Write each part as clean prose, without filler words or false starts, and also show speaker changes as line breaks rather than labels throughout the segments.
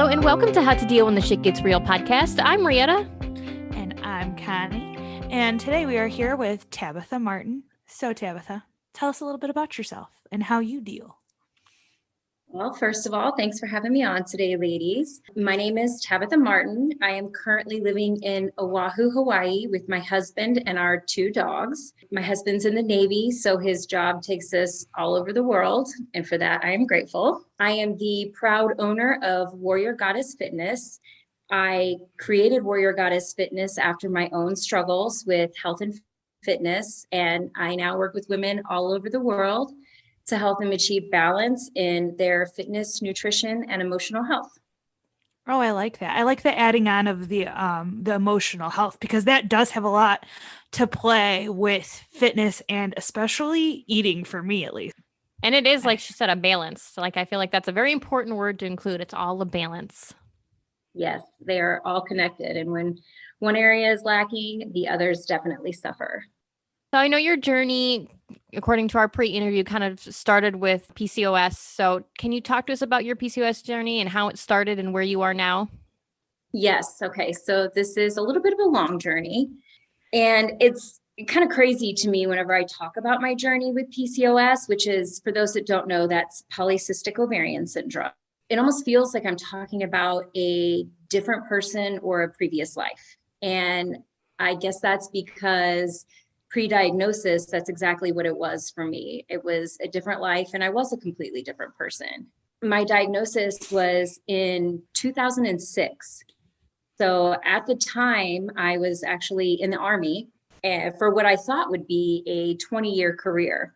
and welcome to How to Deal When the Shit Gets Real podcast. I'm Rietta.
And I'm Connie. And today we are here with Tabitha Martin. So Tabitha, tell us a little bit about yourself and how you deal.
Well, first of all, thanks for having me on today, ladies. My name is Tabitha Martin. I am currently living in Oahu, Hawaii with my husband and our 2 dogs. My husband's in the Navy, so his job takes us all over the world, and for that, I am grateful. I am the proud owner of Warrior Goddess Fitness. I created Warrior Goddess Fitness after my own struggles with health and fitness, and I now work with women all over the world to help them achieve balance in their fitness, nutrition, and emotional health.
Oh, I like that. I like the adding on of the emotional health, because that does have a lot to play with fitness and especially eating, for me at least.
And it is, like she said, a balance. Like, I feel like that's a very important word to include. It's all a balance.
Yes, they are all connected. And when one area is lacking, the others definitely suffer.
So I know your journey, according to our pre-interview, kind of started with PCOS. So can you talk to us about your PCOS journey and how it started and where you are now?
Yes. Okay. So this is a little bit of a long journey, and it's kind of crazy to me whenever I talk about my journey with PCOS, which is, for those that don't know, that's polycystic ovarian syndrome. It almost feels like I'm talking about a different person or a previous life. And I guess that's because pre-diagnosis, that's exactly what it was for me. It was a different life, and I was a completely different person. My diagnosis was in 2006. So at the time, I was actually in the Army for what I thought would be a 20-year career.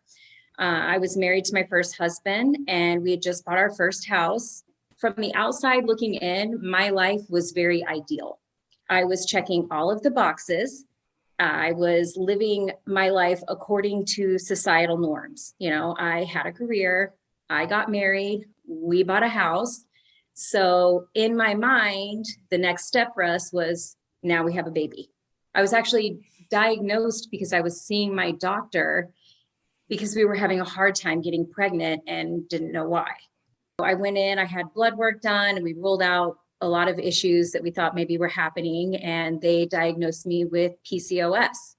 I was married to my first husband, and we had just bought our first house. From the outside looking in, my life was very ideal. I was checking all of the boxes. I was living my life according to societal norms. You know, I had a career, I got married, we bought a house. So in my mind, the next step for us was, now we have a baby. I was actually diagnosed because I was seeing my doctor because we were having a hard time getting pregnant and didn't know why. I went in, I had blood work done, and we ruled out a lot of issues that we thought maybe were happening, and they diagnosed me with PCOS.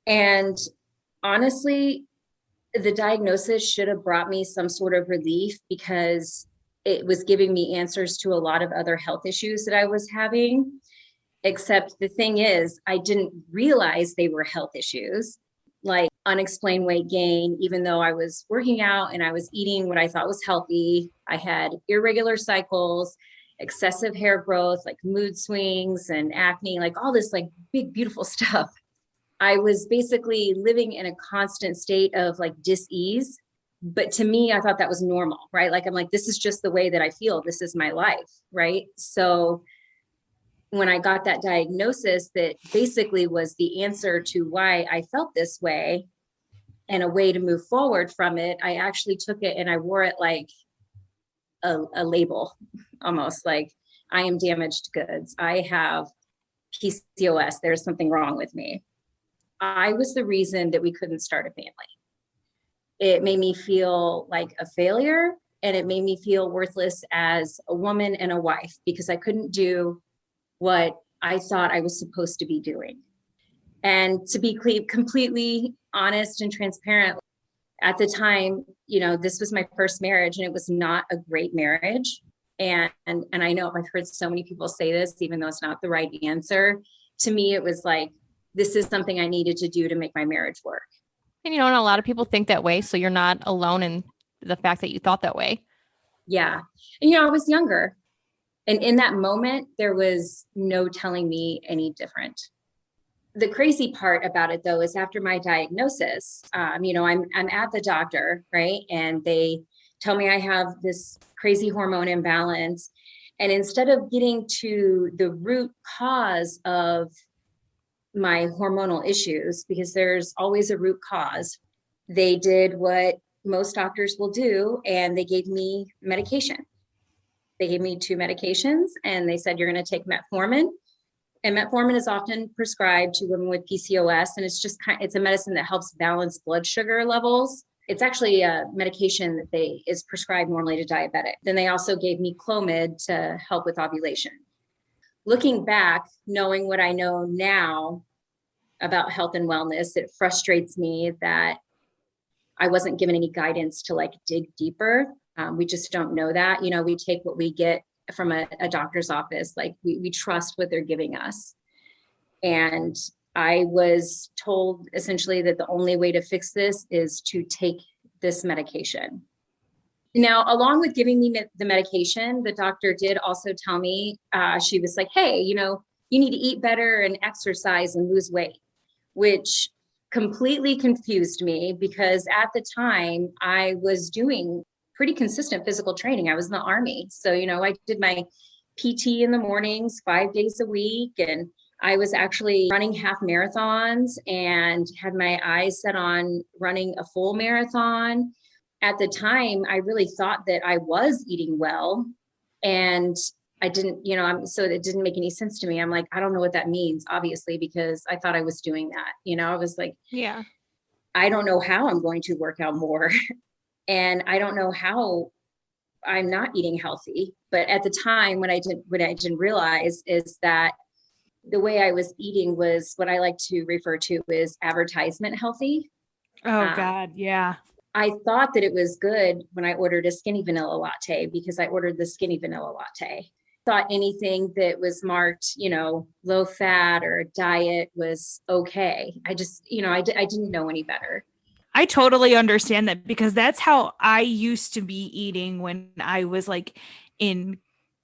And honestly, the diagnosis should have brought me some sort of relief, because it was giving me answers to a lot of other health issues that I was having. Except the thing is, I didn't realize they were health issues, like unexplained weight gain, even though I was working out and I was eating what I thought was healthy. I had irregular cycles, excessive hair growth, like mood swings and acne, like all this like big, beautiful stuff. I was basically living in a constant state of like dis-ease. But to me, I thought that was normal, right? Like, I'm like, this is just the way that I feel. This is my life, right? So when I got that diagnosis, that basically was the answer to why I felt this way and a way to move forward from it, I actually took it and I wore it like a label, almost like, I am damaged goods. I have PCOS. There's something wrong with me. I was the reason that we couldn't start a family. It made me feel like a failure, and it made me feel worthless as a woman and a wife, because I couldn't do what I thought I was supposed to be doing. And to be completely honest and transparent, at the time, you know, this was my first marriage, and it was not a great marriage. And I know I've heard so many people say this, even though it's not the right answer. To me, it was like, this is something I needed to do to make my marriage work.
And, you know, and a lot of people think that way. So you're not alone in the fact that you thought that way.
Yeah. And, you know, I was younger. And in that moment, there was no telling me any different. The crazy part about it, though, is after my diagnosis, you know, I'm at the doctor, right? And they tell me I have this crazy hormone imbalance. And instead of getting to the root cause of my hormonal issues, because there's always a root cause, they did what most doctors will do, and they gave me medication. They gave me 2 medications, and they said, you're going to take metformin. And metformin is often prescribed to women with PCOS, and it's just it's a medicine that helps balance blood sugar levels. It's actually a medication that is prescribed normally to diabetic. Then they also gave me Clomid to help with ovulation. Looking back, knowing what I know now about health and wellness, it frustrates me that I wasn't given any guidance to like dig deeper. We just don't know that. We take what we get from a doctor's office. Like we trust what they're giving us. And I was told essentially that the only way to fix this is to take this medication. Now, along with giving me the medication, the doctor did also tell me, she was like, hey, you need to eat better and exercise and lose weight, which completely confused me because at the time I was doing pretty consistent physical training. I was in the Army. So, I did my PT in the mornings, 5 days a week. And I was actually running half marathons and had my eyes set on running a full marathon. At the time, I really thought that I was eating well, and I didn't, so it didn't make any sense to me. I'm like, I don't know what that means, obviously, because I thought I was doing that. I was like,
yeah,
I don't know how I'm going to work out more. And I don't know how I'm not eating healthy. But at the time, what I didn't realize is that the way I was eating was what I like to refer to as advertisement healthy.
Oh God. Yeah.
I thought that it was good when I ordered a skinny vanilla latte because I ordered the skinny vanilla latte. Thought anything that was marked, low fat or diet was okay. I just, I didn't know any better.
I totally understand that because that's how I used to be eating when I was like in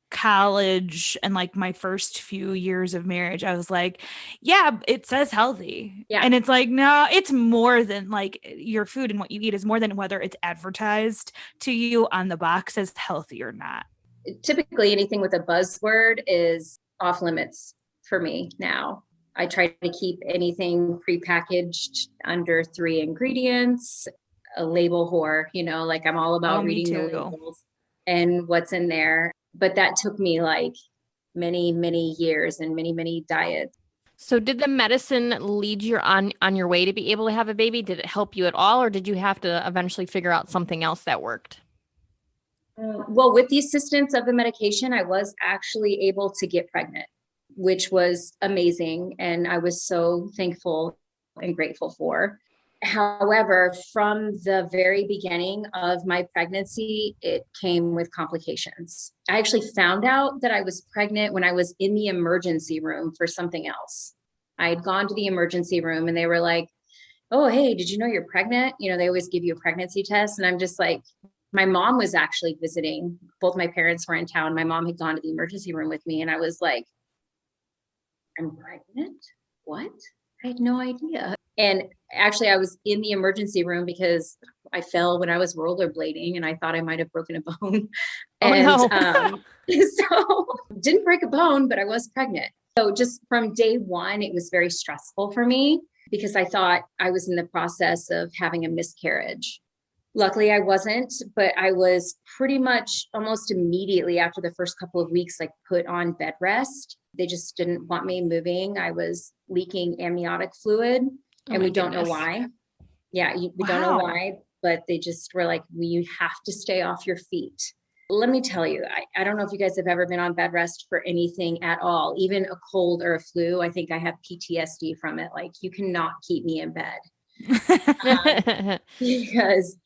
college and like my first few years of marriage. I was like, yeah, it says healthy.
Yeah.
And it's like, no, it's more than like your food and what you eat is more than whether it's advertised to you on the box as healthy or not.
Typically anything with a buzzword is off limits for me now. I try to keep anything prepackaged under 3 ingredients, a label whore, like I'm all about reading the labels and what's in there. But that took me like many, many years and many, many diets.
So did the medicine lead you on your way to be able to have a baby? Did it help you at all? Or did you have to eventually figure out something else that worked?
Well, with the assistance of the medication, I was actually able to get pregnant, which was amazing. And I was so thankful and grateful for. However, from the very beginning of my pregnancy, it came with complications. I actually found out that I was pregnant when I was in the emergency room for something else. I had gone to the emergency room and they were like, oh, hey, did you know you're pregnant? They always give you a pregnancy test. And I'm just like, my mom was actually visiting. Both my parents were in town. My mom had gone to the emergency room with me. And I was like, I'm pregnant? What? I had no idea. And actually, I was in the emergency room because I fell when I was rollerblading and I thought I might have broken a bone. So didn't break a bone, but I was pregnant. So just from day one, it was very stressful for me because I thought I was in the process of having a miscarriage. Luckily, I wasn't, but I was pretty much almost immediately after the first couple of weeks, like put on bed rest. They just didn't want me moving. I was leaking amniotic fluid and we don't know why. Yeah, we don't know why, but they just were like, you have to stay off your feet. Let me tell you, I don't know if you guys have ever been on bed rest for anything at all, even a cold or a flu. I think I have PTSD from it. Like you cannot keep me in bed because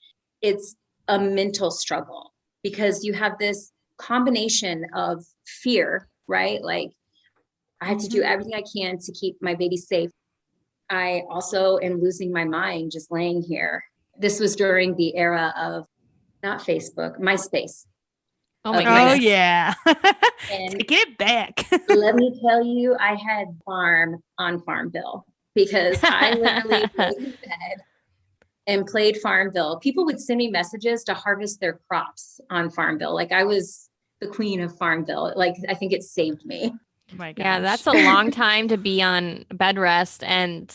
it's a mental struggle because you have this combination of fear, right? Like I have to do everything I can to keep my baby safe. I also am losing my mind just laying here. This was during the era of not Facebook, MySpace.
Oh my goodness.
Oh yeah.
And
take it back.
let me tell you, I had farm on Farmville because I literally laid in bed and played Farmville. People would send me messages to harvest their crops on Farmville. Like I was the queen of Farmville. Like I think it saved me.
Oh my gosh.
Yeah, that's a long time to be on bed rest. And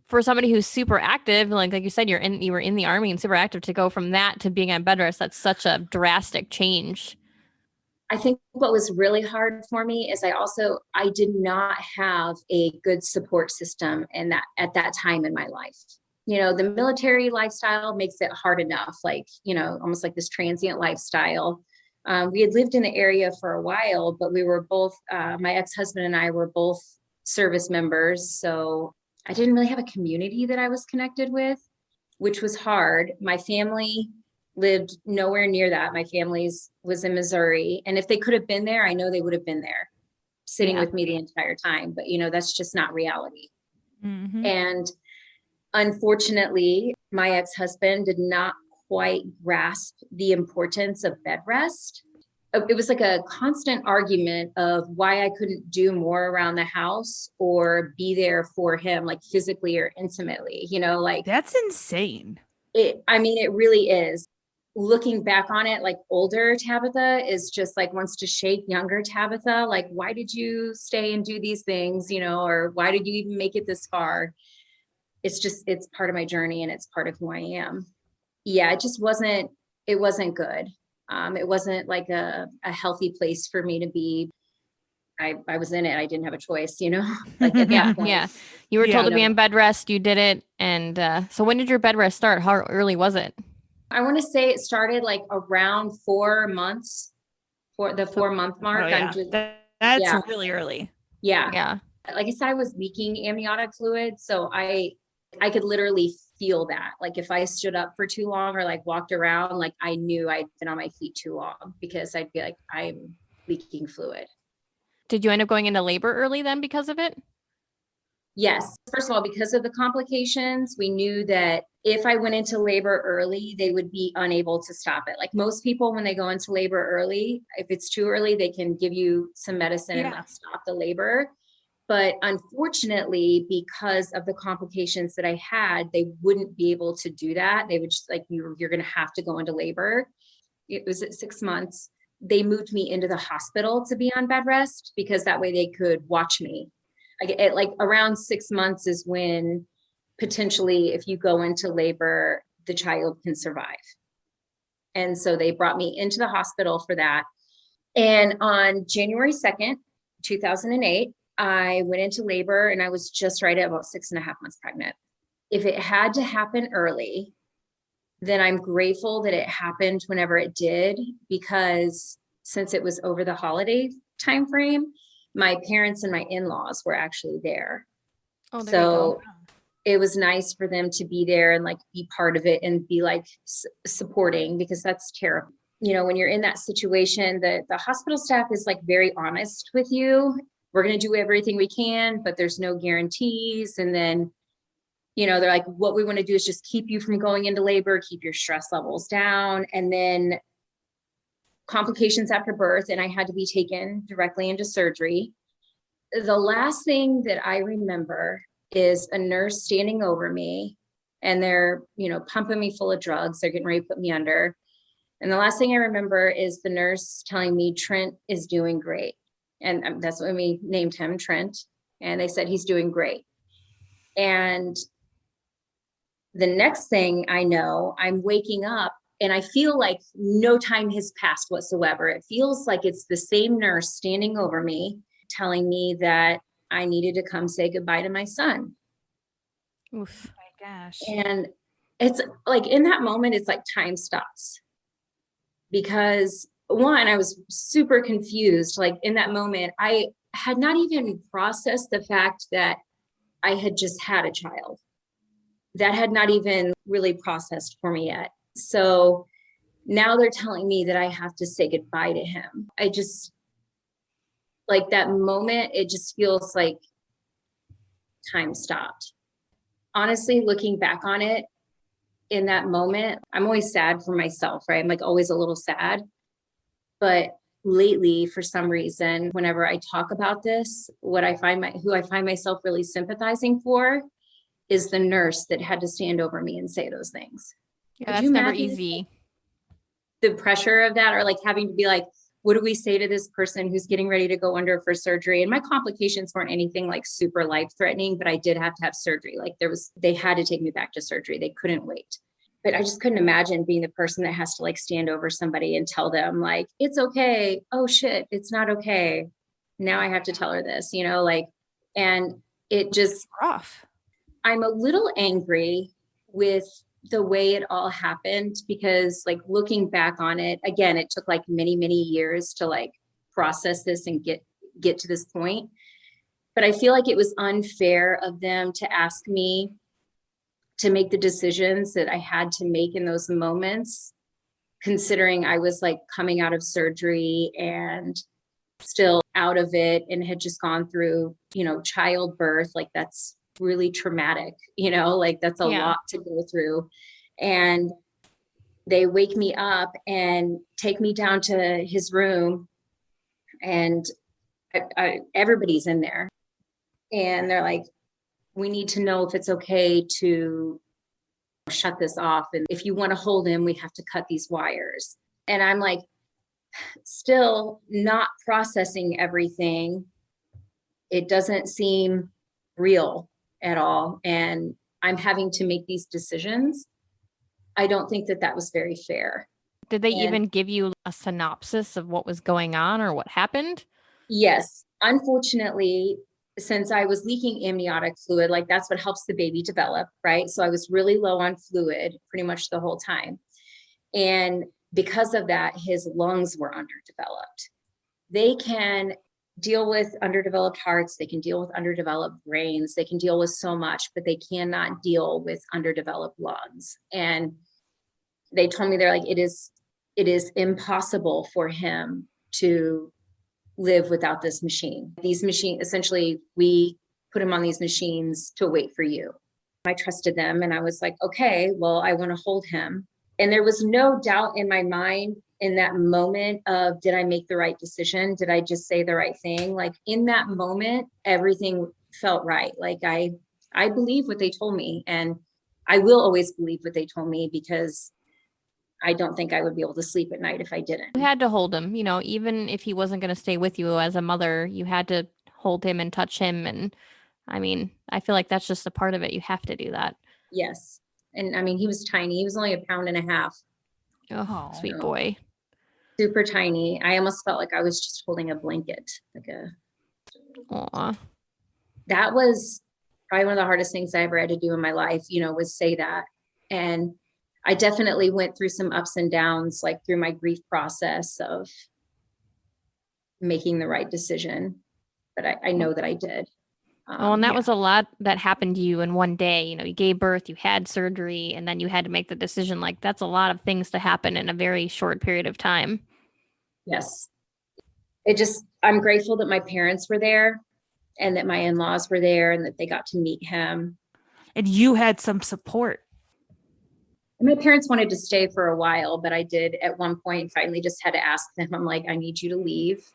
for somebody who's super active, like you said, you were in the Army and super active, to go from that to being on bed rest, that's such a drastic change.
I think what was really hard for me is I did not have a good support system at that time in my life. the military lifestyle makes it hard enough, like, almost like this transient lifestyle. We had lived in the area for a while, but we were both, my ex-husband and I were both service members. So I didn't really have a community that I was connected with, which was hard. My family lived nowhere near that. My family's was in Missouri. And if they could have been there, I know they would have been there sitting with me the entire time. But, that's just not reality.
Mm-hmm.
And unfortunately, my ex-husband did not quite grasp the importance of bed rest. It was like a constant argument of why I couldn't do more around the house or be there for him, like physically or intimately, like
that's insane.
It really is. Looking back on it, like older Tabitha is just like wants to shake younger Tabitha. Like, why did you stay and do these things, or why did you even make it this far? It's part of my journey and it's part of who I am. Yeah, it wasn't good. It wasn't like a healthy place for me to be. I was in it. I didn't have a choice, like at that point.
Yeah. You were told to be on bed rest. You did it. And so when did your bed rest start? How early was it?
I want to say it started like around 4 months, for the 4-month mark.
Oh, yeah. That's really early.
Yeah.
Yeah.
Like I said, I was leaking amniotic fluid. So I could literally feel that. Like if I stood up for too long or like walked around, like I knew I'd been on my feet too long because I'd be like, I'm leaking fluid.
Did you end up going into labor early then because of it?
Yes. First of all, because of the complications, we knew that if I went into labor early, they would be unable to stop it. Like most people, when they go into labor early, if it's too early, they can give you some medicine and like stop the labor. But unfortunately, because of the complications that I had, they wouldn't be able to do that. They would just like, you're going to have to go into labor. It was at 6 months. They moved me into the hospital to be on bed rest because that way they could watch me. Like around 6 months is when potentially if you go into labor, the child can survive. And so they brought me into the hospital for that. And on January 2nd, 2008, I went into labor and I was just right at about 6.5 months pregnant. If it had to happen early, then I'm grateful that it happened whenever it did, because since it was over the holiday timeframe, my parents and my in-laws were actually there.
Oh, there you go.
It was nice for them to be there and like be part of it and be like supporting, because that's terrible. When you're in that situation, the hospital staff is like very honest with you. We're going to do everything we can, but there's no guarantees. And then, they're like, what we want to do is just keep you from going into labor, keep your stress levels down. And then complications after birth, and I had to be taken directly into surgery. The last thing that I remember is a nurse standing over me and they're, pumping me full of drugs. They're getting ready to put me under. And the last thing I remember is the nurse telling me Trent is doing great. And that's when we named him Trent. And they said, he's doing great. And the next thing I know, I'm waking up and I feel like no time has passed whatsoever. It feels like it's the same nurse standing over me, telling me that I needed to come say goodbye to my son.
Oof.
Oh my gosh.
And it's like in that moment, it's like time stops. Because one, I was super confused. Like in that moment, I had not even processed the fact that I had just had a child. That had not even really processed for me yet. So now they're telling me that I have to say goodbye to him. I just, like that moment, it just feels like time stopped. Honestly, looking back on it, in that moment, I'm always sad for myself, right? I'm like always a little sad. But lately, for some reason, whenever I talk about this, who I find myself really sympathizing for is the nurse that had to stand over me and say those things.
Yeah, that's never easy.
The pressure of that, or like having to be like, what do we say to this person who's getting ready to go under for surgery? And my complications weren't anything like super life threatening, but I did have to have surgery. Like they had to take me back to surgery. They couldn't wait. But I just couldn't imagine being the person that has to like stand over somebody and tell them like, it's okay. Oh shit, it's not okay. Now I have to tell her this, and it just
rough.
I'm a little angry with the way it all happened, because like looking back on it, again, it took like many, many years to like process this and get to this point. But I feel like it was unfair of them to ask me to make the decisions that I had to make in those moments, considering I was like coming out of surgery and still out of it and had just gone through, childbirth. Like that's really traumatic, like that's a lot to go through. And they wake me up and take me down to his room, and everybody's in there. And they're like, we need to know if it's okay to shut this off. And if you want to hold him, we have to cut these wires. And I'm like, still not processing everything. It doesn't seem real at all. And I'm having to make these decisions. I don't think that was very fair.
Did they even give you a synopsis of what was going on or what happened?
Yes. Unfortunately, since I was leaking amniotic fluid, like that's what helps the baby develop, right? So I was really low on fluid pretty much the whole time. And because of that, his lungs were underdeveloped. They can deal with underdeveloped hearts. They can deal with underdeveloped brains. They can deal with so much, but they cannot deal with underdeveloped lungs. And they told me, they're like, it is impossible for him to live without this machine. These machines, essentially, we put him on these machines to wait for you. I trusted them and I was like, okay, well, I want to hold him. And there was no doubt in my mind in that moment of, did I make the right decision? Did I just say the right thing? Like in that moment, everything felt right. Like I believe what they told me, and I will always believe what they told me, because I don't think I would be able to sleep at night if I didn't.
You had to hold him, even if he wasn't going to stay with you as a mother, you had to hold him and touch him. And I mean, I feel like that's just a part of it. You have to do that.
Yes. And I mean, he was tiny. He was only 1.5 pounds.
Oh, sweet boy.
Super tiny. I almost felt like I was just holding a blanket.
Aw.
That was probably one of the hardest things I ever had to do in my life, was say that. And I definitely went through some ups and downs, like through my grief process of making the right decision. But I know that I did.
And that was a lot that happened to you in one day. You gave birth, you had surgery, and then you had to make the decision. Like that's a lot of things to happen in a very short period of time.
Yes. I'm grateful that my parents were there and that my in-laws were there and that they got to meet him.
And you had some support.
My parents wanted to stay for a while, but I did at one point finally just had to ask them. I'm like, I need you to leave.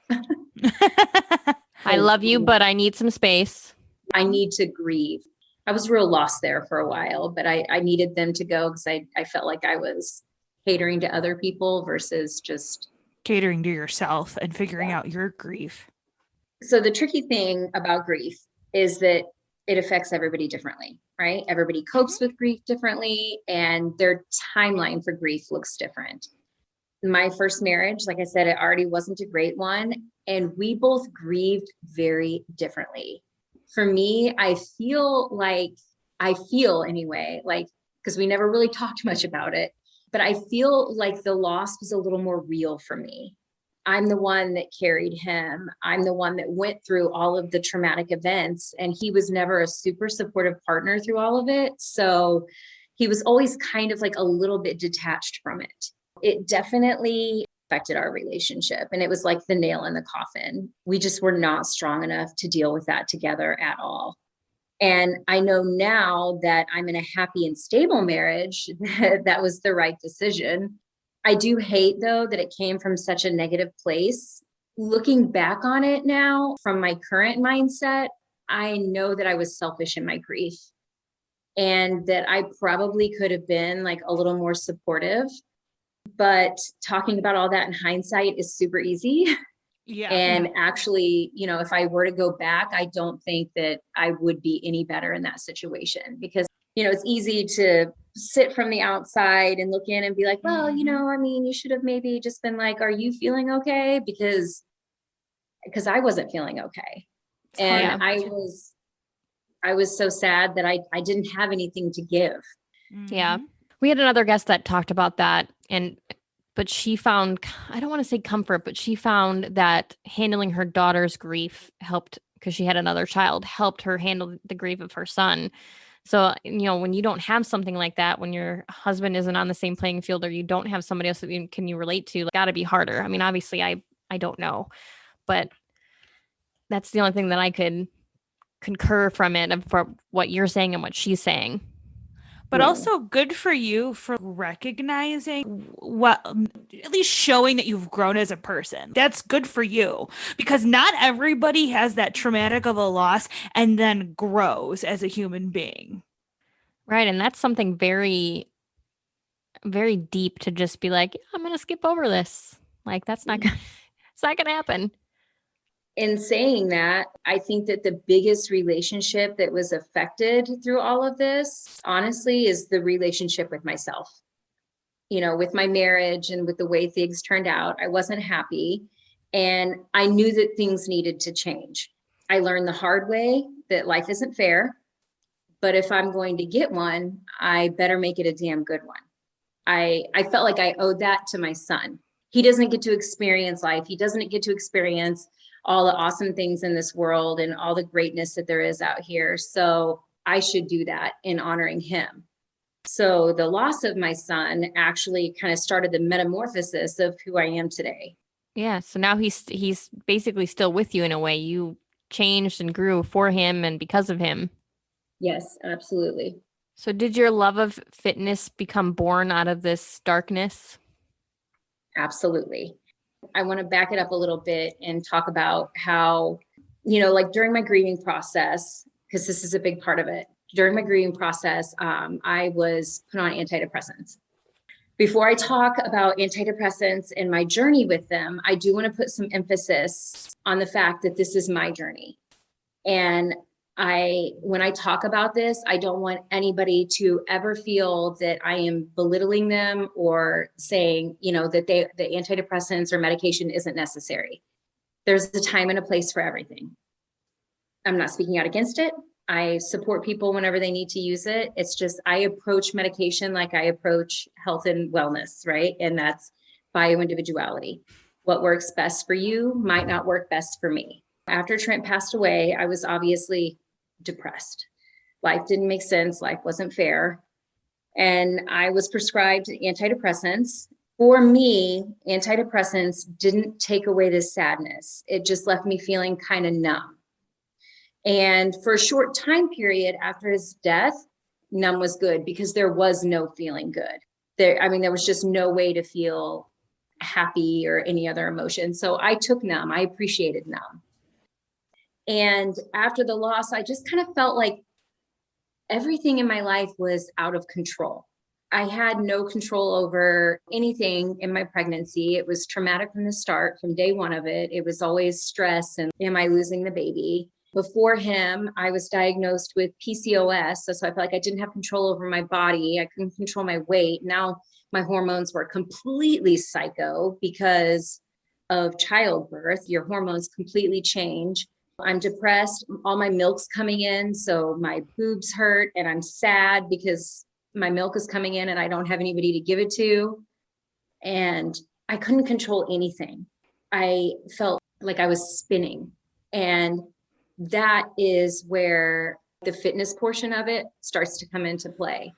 I love you, but I need some space.
I need to grieve. I was real lost there for a while, but I needed them to go because I felt like I was catering to other people versus just
catering to yourself and figuring out your grief.
So the tricky thing about grief is that it affects everybody differently, right? Everybody copes with grief differently, and their timeline for grief looks different. My first marriage, like I said, it already wasn't a great one, and we both grieved very differently. For me, I feel anyway, like, because we never really talked much about it, but I feel like the loss was a little more real for me. I'm the one that carried him. I'm the one that went through all of the traumatic events, and he was never a super supportive partner through all of it. So he was always kind of like a little bit detached from it. It definitely affected our relationship, and it was like the nail in the coffin. We just were not strong enough to deal with that together at all. And I know now that I'm in a happy and stable marriage, that was the right decision. I do hate, though, that it came from such a negative place. Looking back on it now, from my current mindset, I know that I was selfish in my grief and that I probably could have been like a little more supportive. But talking about all that in hindsight is super easy.
Yeah.
And actually, if I were to go back, I don't think that I would be any better in that situation, because, it's easy to sit from the outside and look in and be like, well, I mean, you should have maybe just been like, are you feeling okay? Because I wasn't feeling okay. And I was so sad that I didn't have anything to give.
Yeah.
Mhm.
We had another guest that talked about that, but she found, I don't want to say comfort, but she found that handling her daughter's grief helped, because she had another child, helped her handle the grief of her son. So, when you don't have something like that, when your husband isn't on the same playing field, or you don't have somebody else that you relate to, got to be harder. I mean, obviously I don't know, but that's the only thing that I could concur from it, and for what you're saying and what she's saying.
But
Yeah.
also good for you for recognizing what, at least showing that you've grown as a person. That's good for you, because not everybody has that traumatic of a loss and then grows as a human being.
Right. And that's something very, very deep to just be like, I'm going to skip over this. Like, that's not gonna, it's not going to happen.
In saying that, I think that the biggest relationship that was affected through all of this, honestly, is the relationship with myself. With my marriage and with the way things turned out, I wasn't happy. And I knew that things needed to change. I learned the hard way that life isn't fair. But if I'm going to get one, I better make it a damn good one. I felt like I owed that to my son. He doesn't get to experience life. He doesn't get to experience all the awesome things in this world and all the greatness that there is out here. So I should do that in honoring him. So the loss of my son actually kind of started the metamorphosis of who I am today.
Yeah. So now he's basically still with you in a way. You changed and grew for him and because of him.
Yes, absolutely.
So did your love of fitness become born out of this darkness?
Absolutely. I want to back it up a little bit and talk about how, like during my grieving process, because this is a big part of it. During my grieving process, I was put on antidepressants. Before I talk about antidepressants and my journey with them, I do want to put some emphasis on the fact that this is my journey. And when I talk about this, I don't want anybody to ever feel that I am belittling them or saying, that the antidepressants or medication isn't necessary. There's a time and a place for everything. I'm not speaking out against it. I support people whenever they need to use it. It's just, I approach medication like I approach health and wellness, right? And that's bioindividuality. What works best for you might not work best for me. After Trent passed away, I was obviously depressed. Life didn't make sense. Life wasn't fair. And I was prescribed antidepressants. For me, antidepressants didn't take away the sadness. It just left me feeling kind of numb. And for a short time period after his death, numb was good because there was no feeling good. There was just no way to feel happy or any other emotion. So I took numb. I appreciated numb. And after the loss, I just kind of felt like everything in my life was out of control. I had no control over anything in my pregnancy. It was traumatic from the start, from day one of it. It was always stress and am I losing the baby? Before him, I was diagnosed with PCOS. So I felt like I didn't have control over my body. I couldn't control my weight. Now my hormones were completely psycho because of childbirth. Your hormones completely change. I'm depressed. All my milk's coming in. So my boobs hurt and I'm sad because my milk is coming in and I don't have anybody to give it to. And I couldn't control anything. I felt like I was spinning. And that is where the fitness portion of it starts to come into play.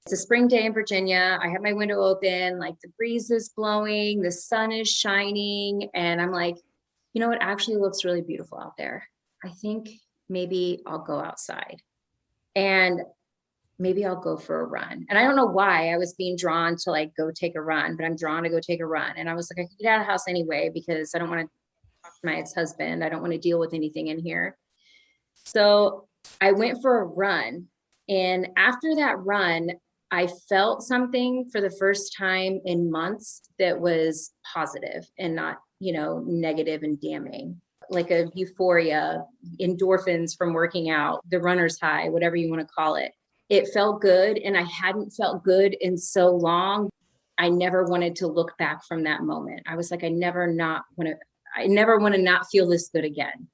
It's a spring day in Virginia. I have my window open, like the breeze is blowing, the sun is shining. And I'm like, it actually looks really beautiful out there. I think maybe I'll go outside and maybe I'll go for a run. And I don't know why I was being drawn to like go take a run, but I'm drawn to go take a run. And I was like, I could get out of the house anyway, because I don't want to talk to my ex-husband. I don't want to deal with anything in here. So I went for a run. And after that run, I felt something for the first time in months that was positive and not, negative and damning, like a euphoria, endorphins from working out, the runner's high, whatever you want to call it. It felt good. And I hadn't felt good in so long. I never wanted to look back from that moment. I was like, I never want to not feel this good again.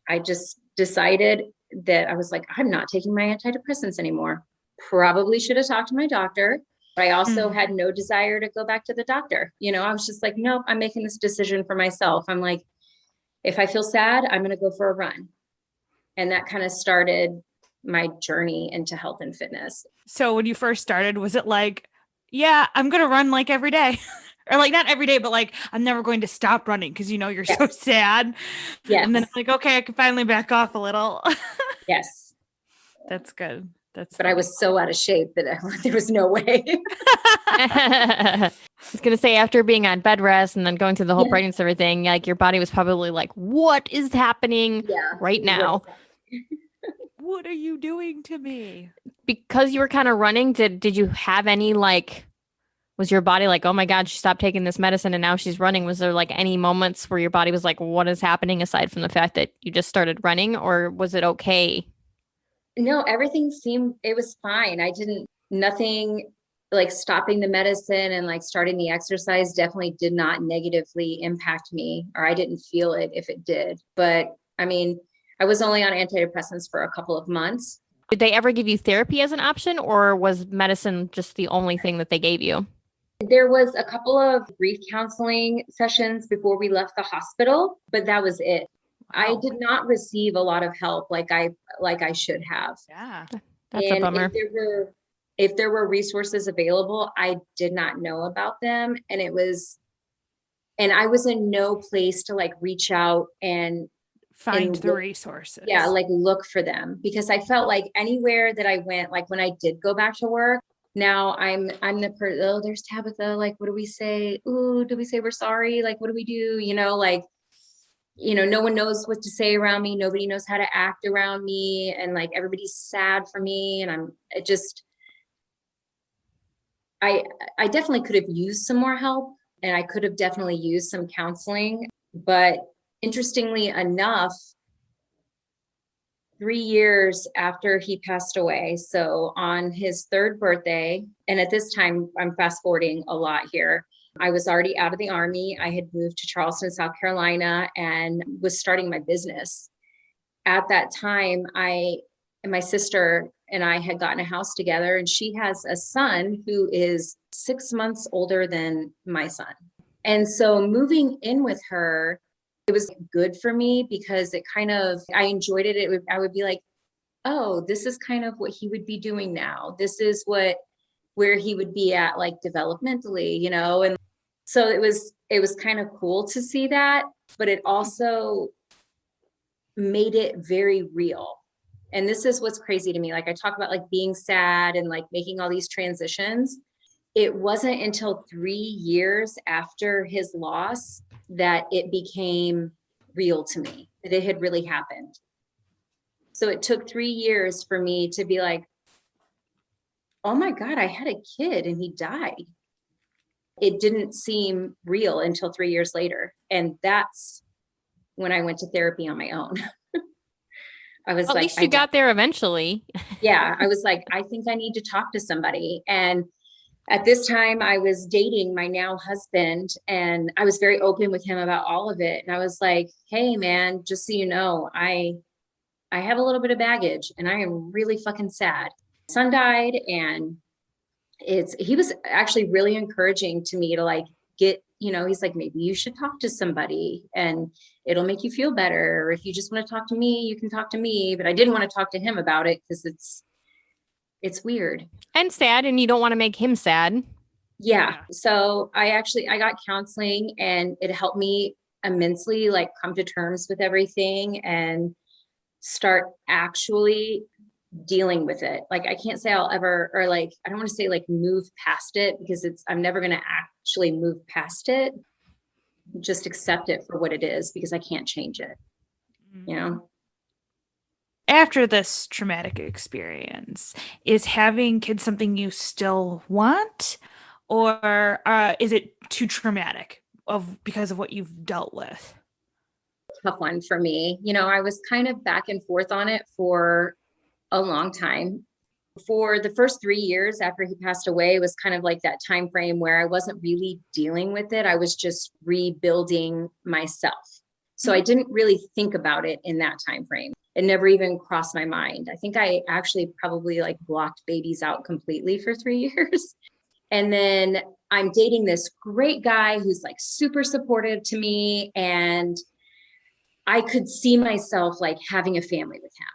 I just decided that I was like, I'm not taking my antidepressants anymore. probably should have talked to my doctor. But I also had no desire to go back to the doctor. You know, I was just like, nope, I'm making this decision for myself. I'm like, if I feel sad, I'm going to go for a run. And that kind of started my journey into health and fitness.
So when you first started, was it like, yeah, I'm going to run like every day? Or like not every day, but like, I'm never going to stop running because, you know, you're so sad.
Yes.
And then it's like, okay, I can finally back off a little.
Yes.
That's good. But
I was so out of shape that there was no way.
I was going to say, after being on bed rest and then going through the whole pregnancy and everything, like your body was probably like, what is happening right now?
What are you doing to me?
Because you were kind of running, did you have any, like, was your body like, oh my God, she stopped taking this medicine and now she's running? Was there like any moments where your body was like, what is happening, aside from the fact that you just started running, or was it okay?
No, everything it was fine. Nothing like stopping the medicine and like starting the exercise definitely did not negatively impact me, or I didn't feel it if it did. But I mean, I was only on antidepressants for a couple of months.
Did they ever give you therapy as an option, or was medicine just the only thing that they gave you?
There was a couple of grief counseling sessions before we left the hospital, but that was it. I did not receive a lot of help like I should have.
Yeah.
That's a bummer.
If there were resources available, I did not know about them. And I was in no place to like reach out and
find the resources.
Yeah, like look for them, because I felt like anywhere that I went, like when I did go back to work, now I'm the person, oh, there's Tabitha, like, what do we say? Ooh, do we say we're sorry? Like, what do we do? You know, like, you know, no one knows what to say around me. Nobody knows how to act around me. And like, everybody's sad for me. And I definitely could have used some more help, and I could have definitely used some counseling. But interestingly enough, 3 years after he passed away, so on his third birthday, and at this time, I'm fast forwarding a lot here, I was already out of the Army. I had moved to Charleston, South Carolina, and was starting my business. At that time, my sister and I had gotten a house together, and she has a son who is 6 months older than my son. And so moving in with her, it was good for me because I enjoyed it. I would be like, oh, this is kind of what he would be doing now. This is where he would be at, like, developmentally, you know? And so it was kind of cool to see that, but it also made it very real. And this is what's crazy to me. Like, I talk about like being sad and like making all these transitions. It wasn't until 3 years after his loss that it became real to me, that it had really happened. So it took 3 years for me to be like, oh my God, I had a kid and he died. It didn't seem real until 3 years later. And that's when I went to therapy on my own. I was
At least you got there eventually.
Yeah. I was like, I think I need to talk to somebody. And at this time I was dating my now husband, and I was very open with him about all of it. And I was like, hey man, just so you know, I have a little bit of baggage and I am really fucking sad. Son died, and he was actually really encouraging to me to like get, you know, he's like, maybe you should talk to somebody and it'll make you feel better. Or if you just want to talk to me, you can talk to me. But I didn't want to talk to him about it because it's weird
and sad, and you don't want to make him sad.
Yeah. So I got counseling, and it helped me immensely, like, come to terms with everything and start actually dealing with it. Like, I can't say I'll ever, or like, I don't want to say like move past it, because I'm never going to actually move past it. Just accept it for what it is, because I can't change it, you know?
After this traumatic experience, is having kids something you still want, or is it too traumatic because of what you've dealt with?
Tough one for me. You know, I was kind of back and forth on it for a long time. For the first 3 years after he passed away, it was kind of like that time frame where I wasn't really dealing with it. I was just rebuilding myself. So I didn't really think about it in that time frame. It never even crossed my mind. I think I actually probably like blocked babies out completely for 3 years. And then I'm dating this great guy who's like super supportive to me. And I could see myself like having a family with him.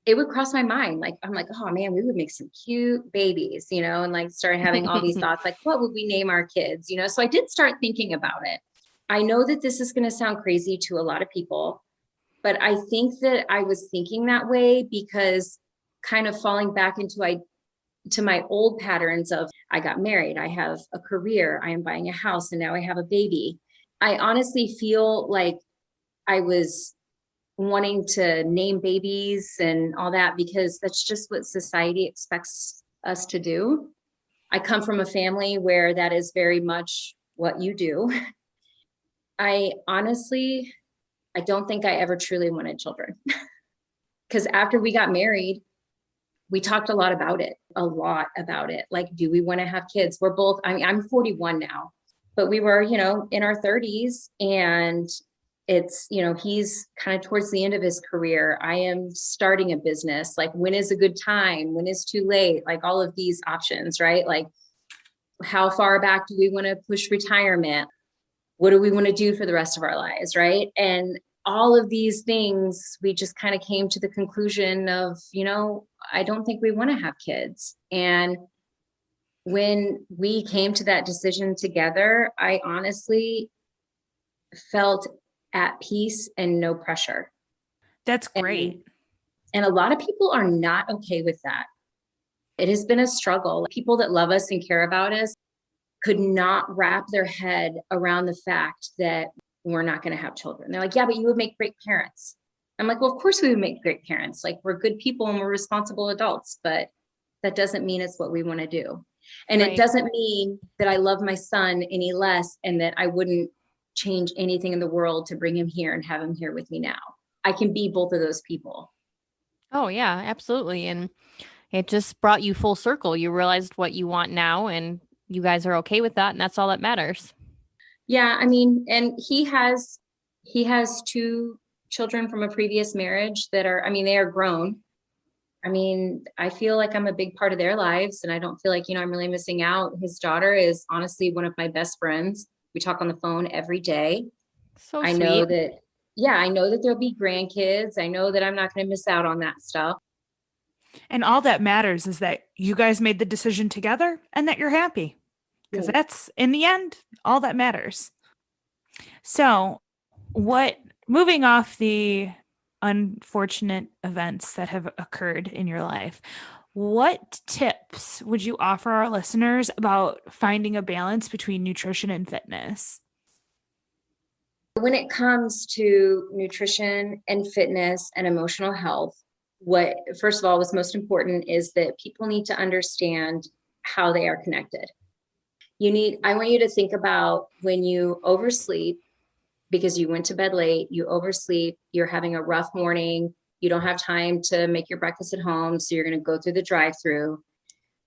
It would cross my mind. Like, I'm like, oh man, we would make some cute babies, and like started having all these thoughts, like, what would we name our kids? So I did start thinking about it. I know that this is going to sound crazy to a lot of people, but I think that I was thinking that way because kind of falling back to my old patterns of I got married, I have a career, I am buying a house, and now I have a baby. I honestly feel like I was wanting to name babies and all that because that's just what society expects us to do. I come from a family where that is very much what you do. I don't think I ever truly wanted children because after we got married, we talked a lot about it. Like, do we want to have kids? We're both, I'm 41 now, but we were, in our 30s, and it's, he's kind of towards the end of his career. I am starting a business. Like, when is a good time? When is too late? Like all of these options, right? Like, how far back do we want to push retirement? What do we want to do for the rest of our lives? Right. And all of these things, we just kind of came to the conclusion of, I don't think we want to have kids. And when we came to that decision together, I honestly felt at peace and no pressure.
That's great.
And a lot of people are not okay with that. It has been a struggle. People that love us and care about us could not wrap their head around the fact that we're not going to have children. They're like, yeah, but you would make great parents. I'm like, well, of course we would make great parents. Like, we're good people and we're responsible adults, but that doesn't mean it's what we want to do. And
Right.
It doesn't mean that I love my son any less and that I wouldn't change anything in the world to bring him here and have him here with me now. I can be both of those people.
Oh, yeah, absolutely. And it just brought you full circle. You realized what you want now, and you guys are okay with that. And that's all that matters.
Yeah. And he has 2 children from a previous marriage that are, they are grown. I feel like I'm a big part of their lives, and I don't feel like, I'm really missing out. His daughter is honestly one of my best friends. We talk on the phone every day.
So
I
sweet.
know that there'll be grandkids. I know that I'm not going to miss out on that stuff.
And all that matters is that you guys made the decision together and that you're happy, because that's, in the end, all that matters. So moving off the unfortunate events that have occurred in your life, what tips would you offer our listeners about finding a balance between nutrition and fitness?
When it comes to nutrition and fitness and emotional health, first of all, what's most important is that people need to understand how they are connected. I want you to think about when you oversleep because you went to bed late, you oversleep, you're having a rough morning, you don't have time to make your breakfast at home. So you're going to go through the drive-through,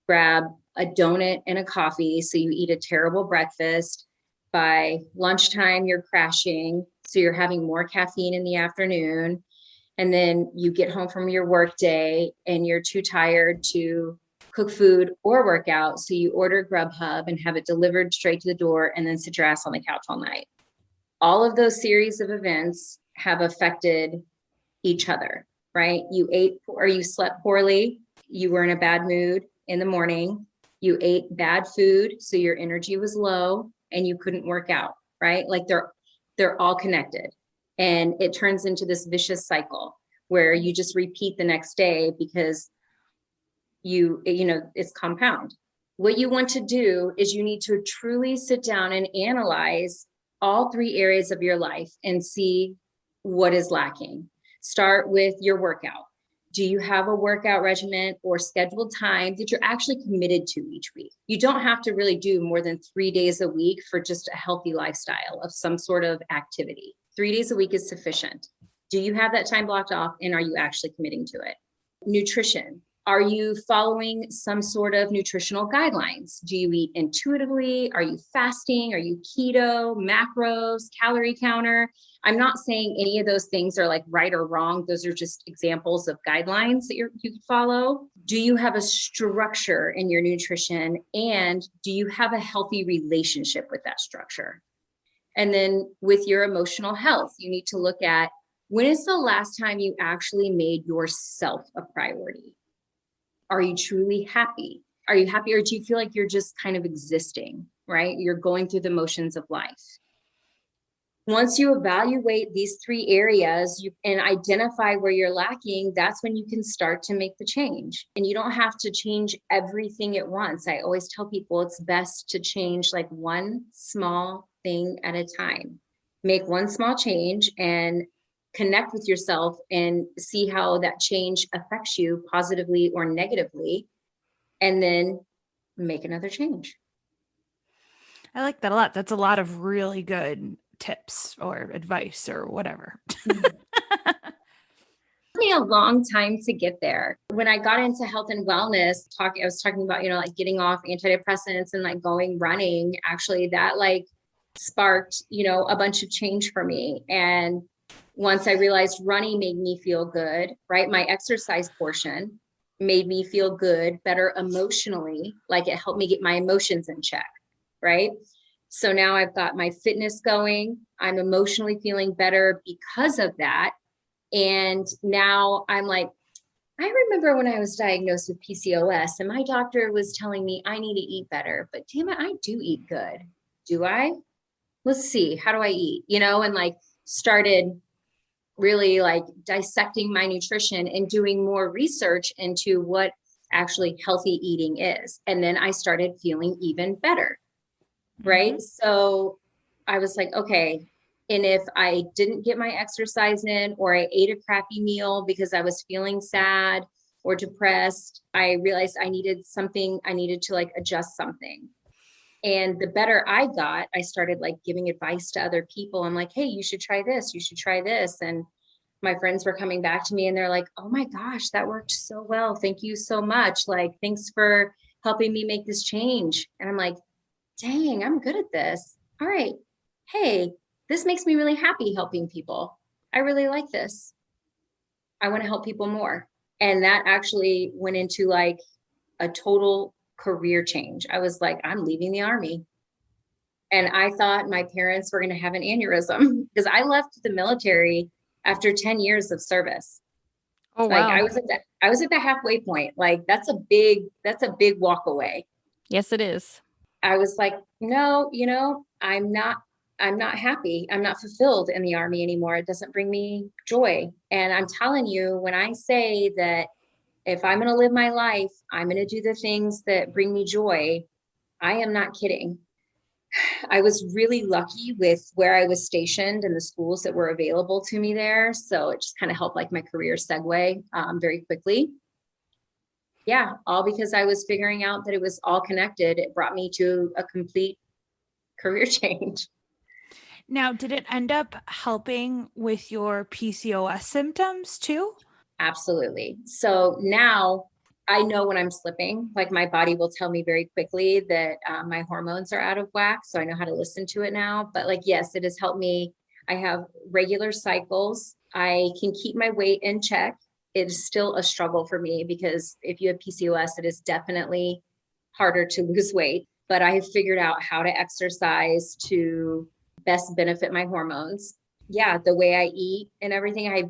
grab a donut and a coffee. So you eat a terrible breakfast. By lunchtime, you're crashing. So you're having more caffeine in the afternoon. And then you get home from your work day and you're too tired to cook food or work out. So you order Grubhub and have it delivered straight to the door and then sit your ass on the couch all night. All of those series of events have affected each other, right? You ate or you slept poorly. You were in a bad mood in the morning. You ate bad food, so your energy was low and you couldn't work out, right? Like they're all connected. And it turns into this vicious cycle where you just repeat the next day because it's compound. What you want to do is you need to truly sit down and analyze all 3 areas of your life and see what is lacking. Start with your workout. Do you have a workout regimen or scheduled time that you're actually committed to each week? You don't have to really do more than 3 days a week for just a healthy lifestyle of some sort of activity. 3 days a week is sufficient. Do you have that time blocked off, and are you actually committing to it? Nutrition. Are you following some sort of nutritional guidelines? Do you eat intuitively? Are you fasting? Are you keto, macros, calorie counter? I'm not saying any of those things are like right or wrong. Those are just examples of guidelines that you could follow. Do you have a structure in your nutrition? And do you have a healthy relationship with that structure? And then with your emotional health, you need to look at, when is the last time you actually made yourself a priority? Are you truly happy? Are you happy, or do you feel like you're just kind of existing, right? You're going through the motions of life. Once you evaluate these three areas and identify where you're lacking, that's when you can start to make the change. And you don't have to change everything at once. I always tell people it's best to change like one small thing at a time. Make one small change and connect with yourself and see how that change affects you positively or negatively, and then make another change.
I like that a lot. That's a lot of really good tips or advice or whatever.
It took me a long time to get there. When I got into health and wellness, I was talking about, like getting off antidepressants and like going running. Actually, that like sparked, a bunch of change for me. And once I realized running made me feel good, right? My exercise portion made me feel good, better emotionally, like it helped me get my emotions in check, right? So now I've got my fitness going. I'm emotionally feeling better because of that. And now I'm like, I remember when I was diagnosed with PCOS and my doctor was telling me I need to eat better, but damn it, I do eat good. Do I? Let's see, how do I eat? And like started really like dissecting my nutrition and doing more research into what actually healthy eating is. And then I started feeling even better, right? So I was like, okay, and if I didn't get my exercise in, or I ate a crappy meal because I was feeling sad or depressed, I realized I needed to like adjust something. And the better I got, I started like giving advice to other people. I'm like, hey, you should try this. You should try this. And my friends were coming back to me and they're like, oh my gosh, that worked so well. Thank you so much. Like, thanks for helping me make this change. And I'm like, dang, I'm good at this. All right. Hey, this makes me really happy helping people. I really like this. I want to help people more. And that actually went into like a total career change. I was like, I'm leaving the Army. And I thought my parents were going to have an aneurysm because I left the military after 10 years of service.
Oh,
like
wow.
I was at the halfway point. Like that's a big walk away.
Yes, it is.
I was like, no, I'm not happy. I'm not fulfilled in the Army anymore. It doesn't bring me joy. And I'm telling you, when I say that if I'm going to live my life, I'm going to do the things that bring me joy, I am not kidding. I was really lucky with where I was stationed and the schools that were available to me there. So it just kind of helped like my career segue very quickly. Yeah, all because I was figuring out that it was all connected. It brought me to a complete career change.
Now, did it end up helping with your PCOS symptoms too?
Absolutely. So now I know when I'm slipping, like my body will tell me very quickly that my hormones are out of whack. So I know how to listen to it now. But like, yes, it has helped me. I have regular cycles. I can keep my weight in check. It is still a struggle for me because if you have PCOS, it is definitely harder to lose weight. But I have figured out how to exercise to best benefit my hormones. Yeah, the way I eat and everything, I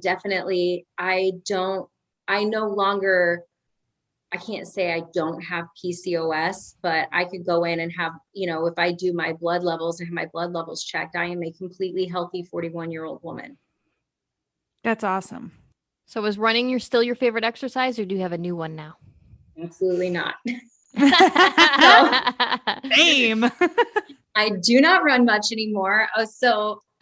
can't say I don't have PCOS, but I could go in and have, if I do my blood levels and have my blood levels checked, I am a completely healthy 41-year-old woman.
That's awesome.
So is running still your favorite exercise, or do you have a new one now?
Absolutely not.
Same.
I do not run much anymore.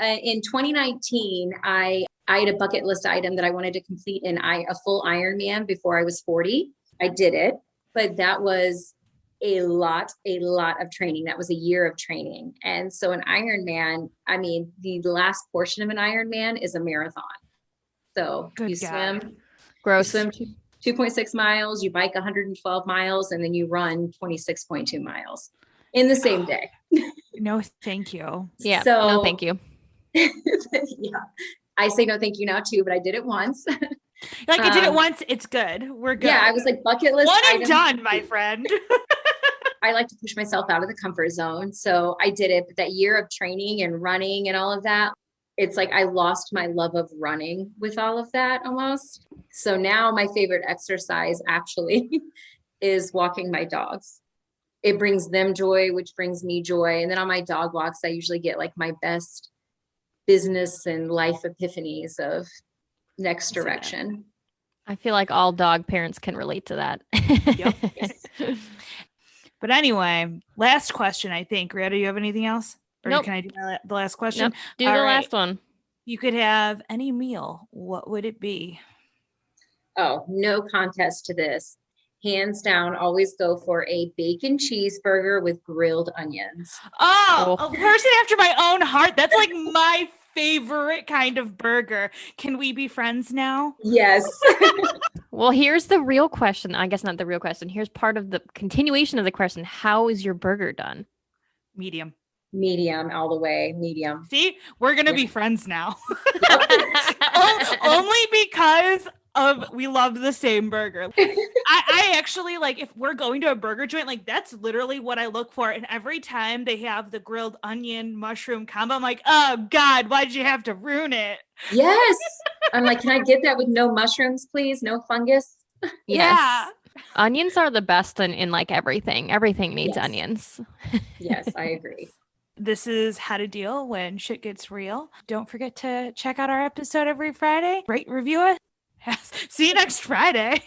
In 2019, I had a bucket list item that I wanted to complete a full Ironman before I was 40. I did it, but that was a lot of training. That was a year of training. And so an Ironman, the last portion of an Ironman is a marathon. So
Good
you
God.
swim,
Gross.
2.6 miles, you bike 112 miles, and then you run 26.2 miles in the same day.
No, thank you.
Yeah.
So,
No, thank you.
yeah, I say no thank you now too, but I did it once.
Like, I did it once. It's good. We're good.
Yeah, I was like, bucket list
one and
item.
done, my friend.
I like to push myself out of the comfort zone. So I did it. But that year of training and running and all of that, it's like I lost my love of running with all of that almost. So now my favorite exercise actually is walking my dogs. It brings them joy, which brings me joy. And then on my dog walks, I usually get like my best business and life epiphanies of next direction.
I feel like all dog parents can relate to that.
Yep. But anyway, last question, I think. Rhea, do you have anything else? Or
Nope.
can I do the last question?
Nope. Do
All
the
right.
last one.
You could have any meal. What would it be?
Oh, no contest to this. Hands down, always go for a bacon cheeseburger with grilled onions.
Oh,
Oh.
a person after my own heart. That's like my favorite kind of burger. Can we be friends now?
Yes.
Well, here's the real question. I guess not the real question. Here's part of the continuation of the question. How is your burger done?
Medium.
Medium all the way. Medium.
See, we're going to
Yeah.
be friends now.
Yep.
Only because of we love the same burger. I actually, like, if we're going to a burger joint, like, that's literally what I look for. And every time they have the grilled onion mushroom combo, I'm like, oh God, why did you have to ruin it?
Yes. I'm like, can I get that with no mushrooms, please? No fungus?
Yes.
Yeah.
Onions are the best in like everything. Everything needs
Yes.
onions.
Yes, I agree.
This is How to Deal When Shit Gets Real. Don't forget to check out our episode every Friday. Rate, review it. See you next Friday.